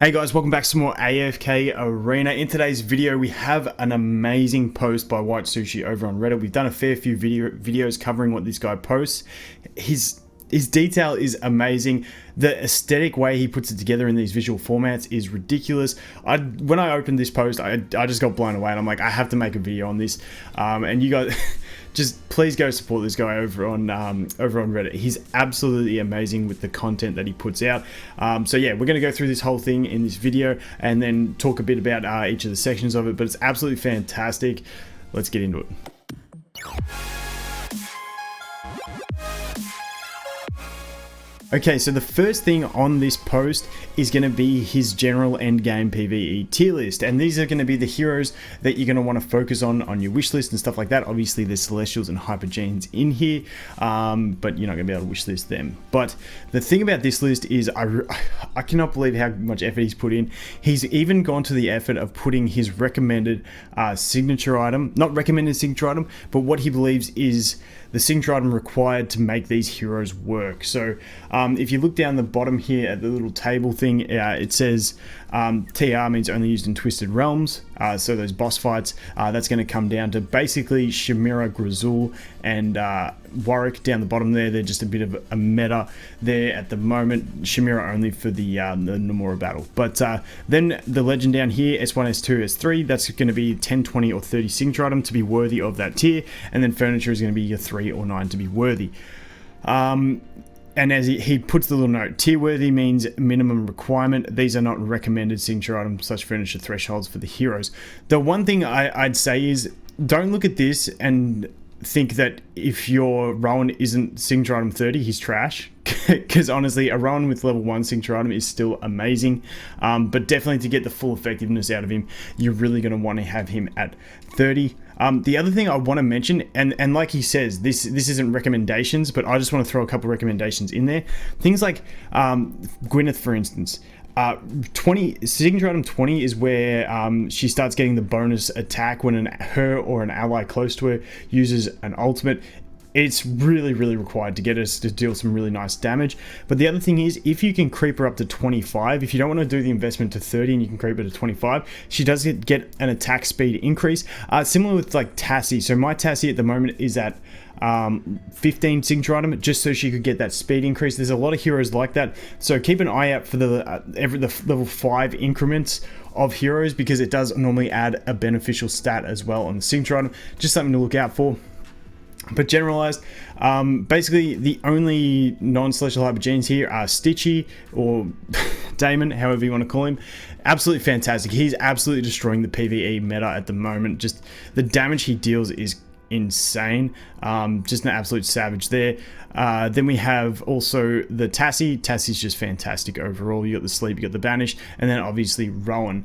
Hey guys, welcome back to some more AFK Arena. In today's video, we have an amazing post by Whitesushii over on Reddit. We've done a fair few videos covering what this guy posts. His detail is amazing. The aesthetic way he puts it together in these visual formats is ridiculous. When I opened this post, I just got blown away, and I'm like, I have to make a video on this. And you guys, just please go support this guy over on Reddit. He's absolutely amazing with the content that he puts out. So yeah, we're gonna go through this whole thing in this video and then talk a bit about each of the sections of it. But it's absolutely fantastic. Let's get into it. Okay, so the first thing on this post is going to be his general endgame PvE tier list, and these are going to be the heroes that you're going to want to focus on your wish list and stuff like that. Obviously, there's Celestials and Hypergenes in here, but you're not going to be able to wish list them. But the thing about this list is I cannot believe how much effort he's put in. He's even gone to the effort of putting his recommended signature item, not recommended signature item, but what he believes is the signature item required to make these heroes work. So if you look down the bottom here at the little table thing, it says TR means only used in Twisted Realms. So those boss fights, that's going to come down to basically Shimira, Grazul, and Warwick down the bottom there. They're just a bit of a meta there at the moment. Shimira only for the Nomura battle. But then the legend down here, S1, S2, S3, that's going to be 10, 20, or 30 signature item to be worthy of that tier. And then furniture is going to be your 3 or 9 to be worthy. And as he puts the little note, tier worthy means minimum requirement. These are not recommended signature items / furniture thresholds for the heroes. The one thing I'd say is don't look at this and think that if your Rowan isn't signature item 30, he's trash. Because honestly, a Rowan with level 1 signature item is still amazing. But definitely to get the full effectiveness out of him, you're really going to want to have him at 30. The other thing I want to mention, and like he says, this isn't recommendations, but I just want to throw a couple recommendations in there. Things like Gwyneth, for instance. 20 signature item 20 is where she starts getting the bonus attack when her or an ally close to her uses an ultimate. It's really required to get us to deal some really nice damage. But the other thing is, if you can creep her up to 25, if you don't want to do the investment to 30 and you can creep her to 25, she does get an attack speed increase. Similar with like Tassie. So my Tassie at the moment is at 15 signature item, just so she could get that speed increase. There's a lot of heroes like that, so keep an eye out for the level 5 increments of heroes, because it does normally add a beneficial stat as well on the signature item. Just something to look out for. But generalized, basically the only non-celestial hypergenes here are Stitchy or Damon, however you want to call him. Absolutely fantastic. He's absolutely destroying the PvE meta at the moment. Just the damage he deals is insane. Just an absolute savage there. Then we have also the Tassie. Tassie's just fantastic overall. You got the Sleep, you got the Banish, and then obviously Rowan.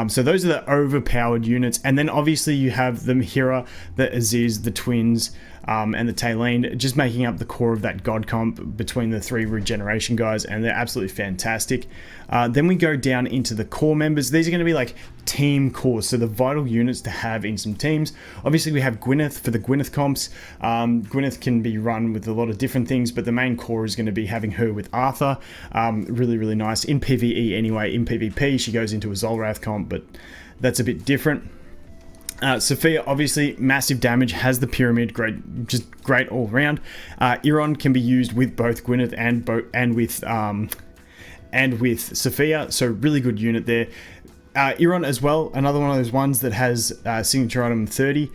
So those are the overpowered units. And then obviously you have the Mihira, the Aziz, the Twins, and the Taylene, just making up the core of that god comp between the 3 regeneration guys, and they're absolutely fantastic. Then we go down into the core members. These are going to be like team cores, so the vital units to have in some teams. Obviously we have Gwyneth for the Gwyneth comps. Gwyneth can be run with a lot of different things, but the main core is going to be having her with Arthur. Really nice in PvE anyway. In PvP she goes into a Zolrath comp, but that's a bit different. Sophia, obviously massive damage, has the pyramid, just great all around. Iron can be used with both Gwyneth and with Sophia, so really good unit there. Iron as well, another one of those ones that has signature item 30.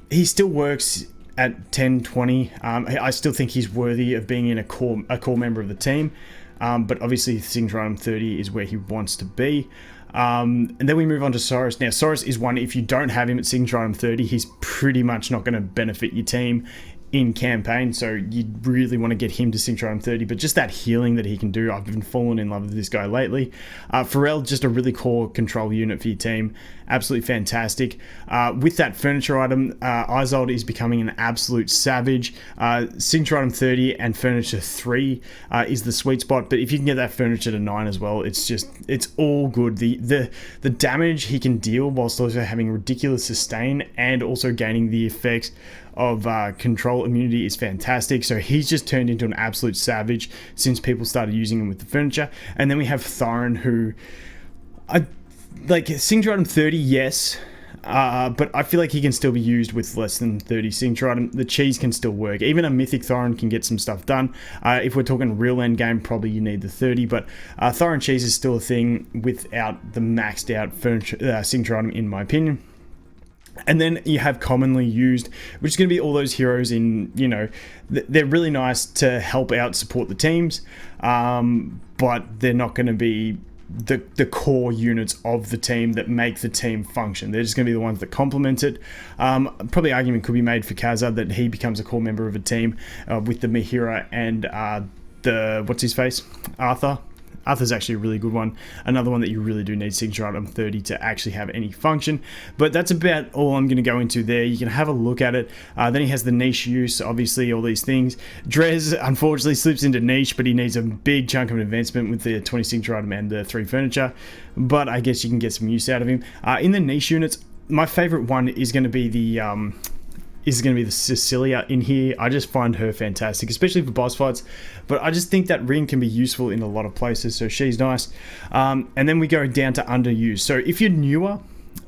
He still works at 10, 20. I still think he's worthy of being in a core member of the team, but obviously signature item 30 is where he wants to be. And then we move on to Saurus. Now, Saurus is one, if you don't have him at signature item 30, he's pretty much not going to benefit your team in campaign, so you really want to get him to signature item 30, but just that healing that he can do, I've been falling in love with this guy lately. Pharrell, just a really core control unit for your team, absolutely fantastic. With that furniture item, Isolde is becoming an absolute savage. Signature item 30 and furniture 3 is the sweet spot, but if you can get that furniture to 9 as well, it's all good. The damage he can deal whilst also having ridiculous sustain and also gaining the effects of control immunity is fantastic. So he's just turned into an absolute savage since people started using him with the furniture. And then we have Thorin, who I like signature item 30, yes. But I feel like he can still be used with less than 30 signature item. The cheese can still work. Even a mythic Thorin can get some stuff done. If we're talking real end game, probably you need the 30. But Thorin cheese is still a thing without the maxed out signature item, in my opinion. And then you have commonly used, which is going to be all those heroes in, you know, they're really nice to help out support the teams, but they're not going to be the core units of the team that make the team function. They're just going to be the ones that complement it. Probably argument could be made for Kazza that he becomes a core member of a team with the Mihira and the, what's his face? Arthur. Arthur's actually a really good one. Another one that you really do need signature item 30 to actually have any function. But that's about all I'm going to go into there. You can have a look at it. Then he has the niche use, obviously, all these things. Drez, unfortunately, slips into niche, but he needs a big chunk of advancement with the 20 signature item and the 3 furniture. But I guess you can get some use out of him. In the niche units, my favorite one is going to be the... Cecilia in here. I just find her fantastic, especially for boss fights, but I just think that ring can be useful in a lot of places, so she's nice. And then we go down to underused. So if you're newer,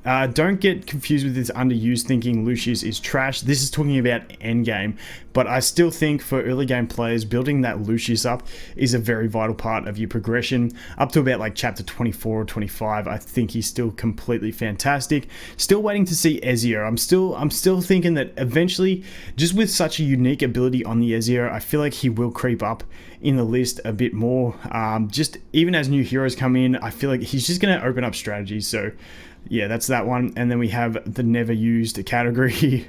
don't get confused with this underused thinking Lucius is trash. This is talking about endgame, but I still think for early game players, building that Lucius up is a very vital part of your progression. Up to about like chapter 24 or 25, I think he's still completely fantastic. Still waiting to see Ezio. I'm still thinking that eventually, just with such a unique ability on the Ezio, I feel like he will creep up in the list a bit more. Just even as new heroes come in, I feel like he's just going to open up strategies. So yeah, that's that one. And then we have the never used category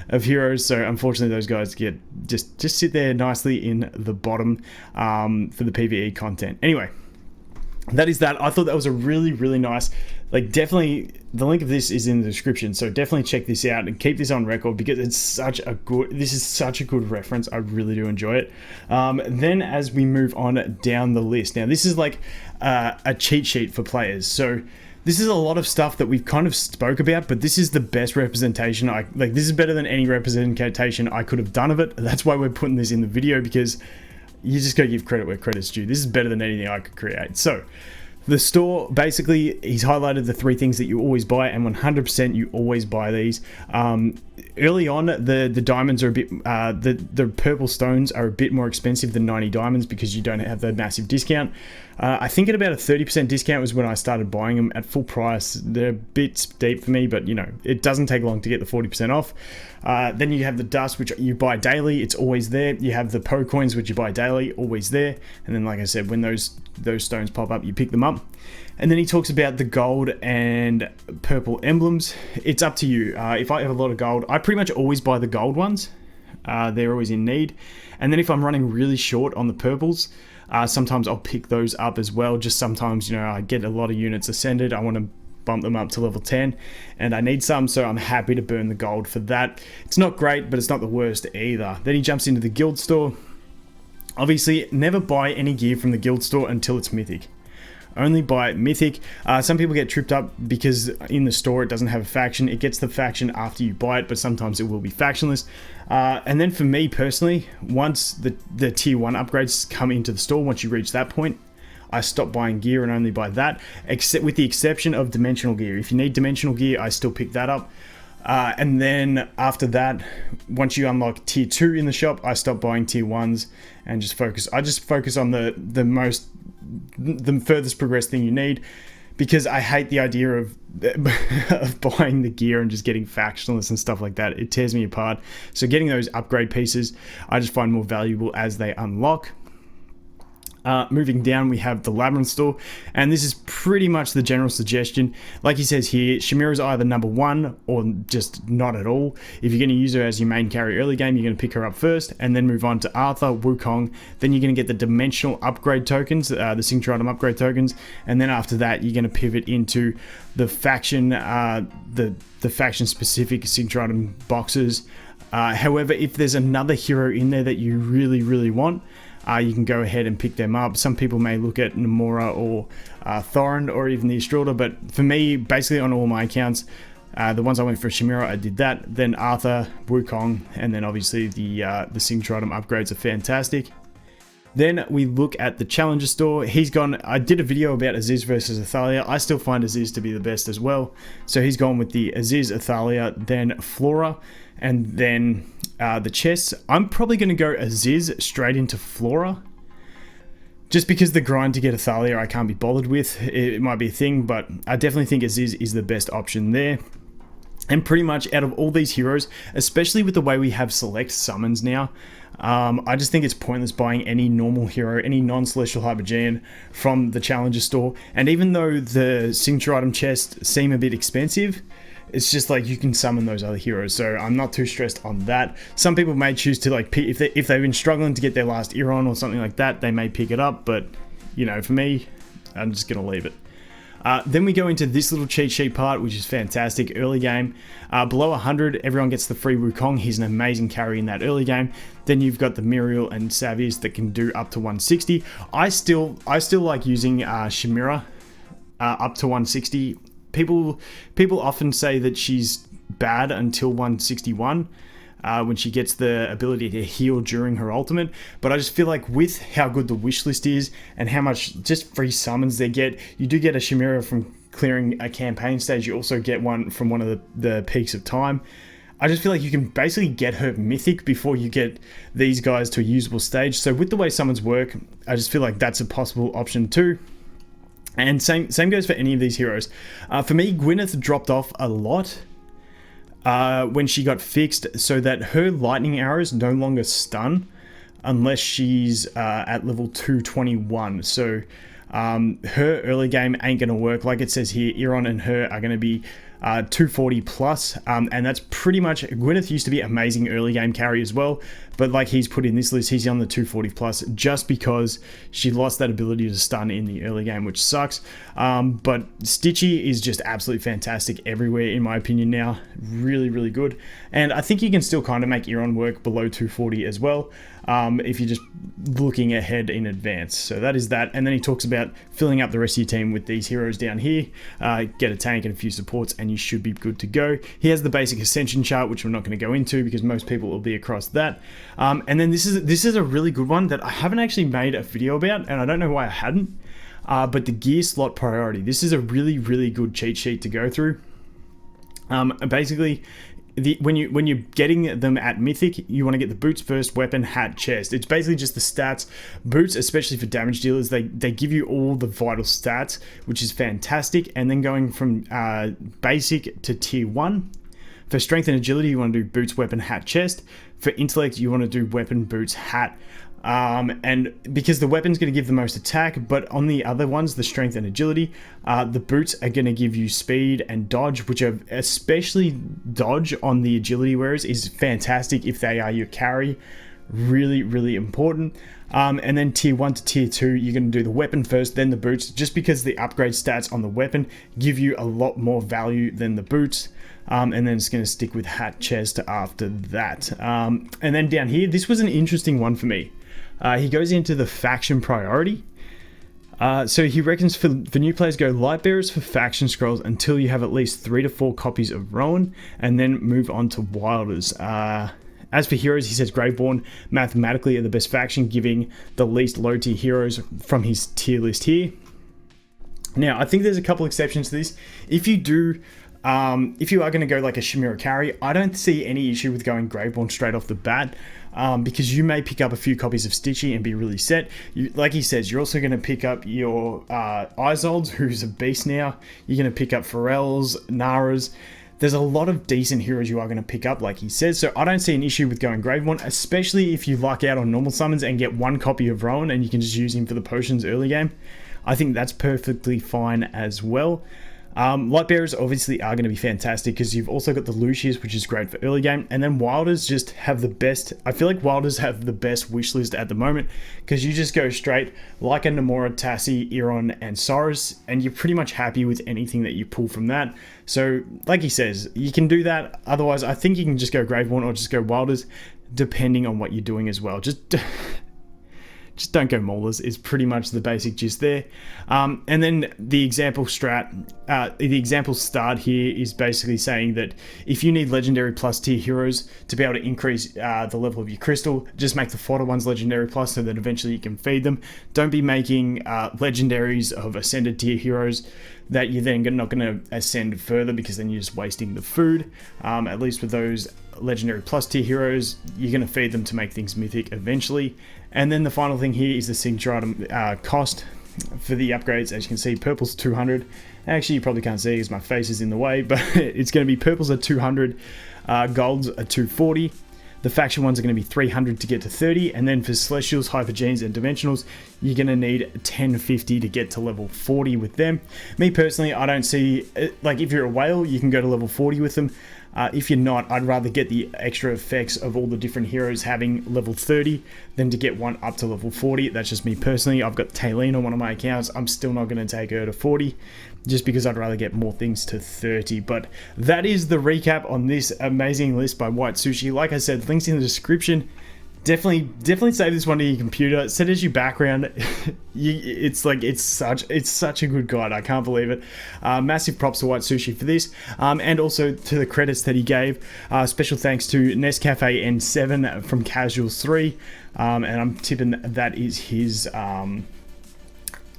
of heroes. So unfortunately, those guys get just sit there nicely in the bottom for the PvE content. Anyway, that is that. I thought that was a really, really nice, like, definitely the link of this is in the description. So definitely check this out and keep this on record because it's this is such a good reference. I really do enjoy it. Then as we move on down the list, now this is like a cheat sheet for players. So this is a lot of stuff that we've kind of spoke about, but this is the best representation. This is better than any representation I could have done of it. That's why we're putting this in the video, because you just gotta give credit where credit's due. This is better than anything I could create. So the store, basically, he's highlighted the 3 things that you always buy, and 100% you always buy these. Early on, the diamonds are a bit, the purple stones are a bit more expensive than 90 diamonds because you don't have the massive discount. I think at about a 30% discount was when I started buying them at full price. They're a bit steep for me, but you know, it doesn't take long to get the 40% off. Then you have the dust, which you buy daily. It's always there. You have the Poe coins, which you buy daily, always there. And then, like I said, when those stones pop up, you pick them up. And then he talks about the gold and purple emblems. It's up to you. If I have a lot of gold, I pretty much always buy the gold ones. They're always in need. And then if I'm running really short on the purples, sometimes I'll pick those up as well. Just sometimes, you know, I get a lot of units ascended. I want to bump them up to level 10 and I need some, so I'm happy to burn the gold for that. It's not great, but it's not the worst either. Then he jumps into the guild store. Obviously, never buy any gear from the guild store until it's mythic. Only buy mythic. Some people get tripped up because in the store it doesn't have a faction. It gets the faction after you buy it, but sometimes it will be factionless. And then for me personally, once the tier 1 upgrades come into the store, once you reach that point, I stop buying gear and only buy that, except with the exception of dimensional gear. If you need dimensional gear, I still pick that up. And then after that, once you unlock tier 2 in the shop, I stop buying tier 1s and just focus. I just focus on the furthest progressed thing you need, because I hate the idea of buying the gear and just getting factionless and stuff like that. It tears me apart. So getting those upgrade pieces, I just find more valuable as they unlock. Moving down, we have the Labyrinth store, and this is pretty much the general suggestion. Like he says here, Shamira is either number 1 or just not at all. If you're going to use her as your main carry early game, you're going to pick her up first, and then move on to Arthur, Wukong. Then you're going to get the dimensional upgrade tokens, the signature item upgrade tokens, and then after that, you're going to pivot into the faction, the faction specific signature item boxes. However, if there's another hero in there that you really, really want, you can go ahead and pick them up. Some people may look at Nomura or Thorin or even the Estrelda, but for me, basically on all my accounts, the ones I went for Shamira, I did that. Then Arthur, Wukong, and then obviously the signature item upgrades are fantastic. Then we look at the Challenger store. He's gone, I did a video about Aziz versus Athalia. I still find Aziz to be the best as well. So he's gone with the Aziz, Athalia, then Flora, and then the chests. I'm probably going to go Aziz straight into Flora. Just because the grind to get Athalia I can't be bothered with. It might be a thing, but I definitely think Aziz is the best option there. And pretty much out of all these heroes, especially with the way we have select summons now, I just think it's pointless buying any normal hero, any non-celestial Hypergean from the Challenger store. And even though the signature item chests seem a bit expensive, it's just like you can summon those other heroes, so I'm not too stressed on that. Some people may choose to like pick, if they've been struggling to get their last Iron or something like that, they may pick it up, but you know, for me, I'm just gonna leave it. Then we go into this little cheat sheet part, which is fantastic. Early game, below 100, everyone gets the free Wukong. He's an amazing carry in that early game. Then you've got the Muriel and Savius that can do up to 160. I still like using Chimera up to 160. People often say that she's bad until 161 when she gets the ability to heal during her ultimate, but I just feel like with how good the wish list is and how much just free summons they get, you do get a Chimera from clearing a campaign stage. You also get one from one of the peaks of time. I just feel like you can basically get her mythic before you get these guys to a usable stage. So with the way summons work, I just feel like that's a possible option too. And same goes for any of these heroes. For me, Gwyneth dropped off a lot when she got fixed, so that her lightning arrows no longer stun unless she's at level 221. So her early game ain't going to work. Like it says here, Iron and her are going to be 240 plus, and that's pretty much, Gwyneth used to be amazing early game carry as well, but like he's put in this list, he's on the 240 plus just because she lost that ability to stun in the early game, which sucks. But Stitchy is just absolutely fantastic everywhere in my opinion now. Really good, and I think you can still kind of make Iron work below 240 as well, if you're just looking ahead in advance. So that is that. And then he talks about filling up the rest of your team with these heroes down here. Get a tank and a few supports and you should be good to go. He has the basic ascension chart, which we're not going to go into because most people will be across that. And then this is a really good one that I haven't actually made a video about, and I don't know why I hadn't, but the gear slot priority. This is a really good cheat sheet to go through. Basically, when you're getting them at Mythic, you want to get the boots first, weapon, hat, chest. It's basically just the stats. Boots, especially for damage dealers, they give you all the vital stats, which is fantastic. And then going from basic to tier 1. For strength and agility, you want to do boots, weapon, hat, chest. For intellect, you want to do weapon, boots, hat. And because the weapon's going to give the most attack, but on the other ones, the strength and agility, the boots are going to give you speed and dodge, which are especially dodge on the agility wearers is fantastic if they are your carry. Really important. And then tier 1 to tier 2, you're going to do the weapon first, then the boots, just because the upgrade stats on the weapon give you a lot more value than the boots. And then it's going to stick with hat, chest after that. And then down here, this was an interesting one for me. He goes into the faction priority. So he reckons for new players, go Lightbearers for faction scrolls until you have at least 3 to 4 copies of Rowan, and then move on to Wilders. As for heroes, he says Graveborn mathematically are the best faction, giving the least low tier heroes from his tier list here. Now, I think there's a couple exceptions to this. If you do, if you are going to go like a Chimera carry, I don't see any issue with going Graveborn straight off the bat, because you may pick up a few copies of Stitchy and be really set. Like he says, you're also going to pick up your Izolds, who's a beast now. You're going to pick up Pharrells, Naras. There's a lot of decent heroes you are going to pick up, like he says, so I don't see an issue with going Graveborn, especially if you luck out on normal summons and get 1 copy of Rowan and you can just use him for the potions early game. I think that's perfectly fine as well. Lightbearers obviously are going to be fantastic because you've also got the Lucius, which is great for early game, and then Wilders just have the best. I feel like Wilders have the best wish list at the moment because you just go straight like a Namora, Tassie, Iron, and Saurus, and you're pretty much happy with anything that you pull from that. So, like he says, you can do that. Otherwise, I think you can just go Graveborn or just go Wilders, depending on what you're doing as well. Just just don't go maulers is pretty much the basic gist there. And then the example start here is basically saying that if you need legendary plus tier heroes to be able to increase the level of your crystal, just make the fodder ones legendary plus so that eventually you can feed them. Don't be making legendaries of ascended tier heroes that you're then not going to ascend further, because then you're just wasting the food. At least with those legendary plus tier heroes, you're going to feed them to make things mythic eventually. And then the final thing here is the signature item cost for the upgrades. As you can see, purple's 200. Actually, you probably can't see because my face is in the way, but it's going to be purple's at 200, gold's at 240. The faction ones are going to be 300 to get to 30, and then for Celestials, Hypergenes, and Dimensionals, you're going to need 1050 to get to level 40 with them. Me personally, I don't see, like if you're a whale, you can go to level 40 with them. If you're not, I'd rather get the extra effects of all the different heroes having level 30 than to get one up to level 40. That's just me personally. I've got Taylene on one of my accounts. I'm still not going to take her to 40 just because I'd rather get more things to 30. But that is the recap on this amazing list by Whitesushii. Like I said, links in the description. Definitely save this one to your computer. Set as your background. It's such a good guide. I can't believe it. Massive props to Whitesushii for this, and also to the credits that he gave. Special thanks to Nescafe N7 from Casuals 3, and I'm tipping that is his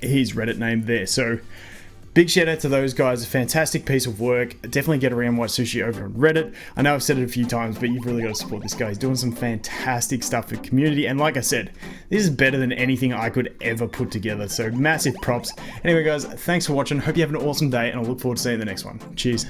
Reddit name there. So big shout out to those guys. A fantastic piece of work. Definitely get around Whitesushii over on Reddit. I know I've said it a few times, but you've really got to support this guy. He's doing some fantastic stuff for community. And like I said, this is better than anything I could ever put together. So massive props. Anyway, guys, thanks for watching. Hope you have an awesome day, and I'll look forward to seeing you in the next one. Cheers.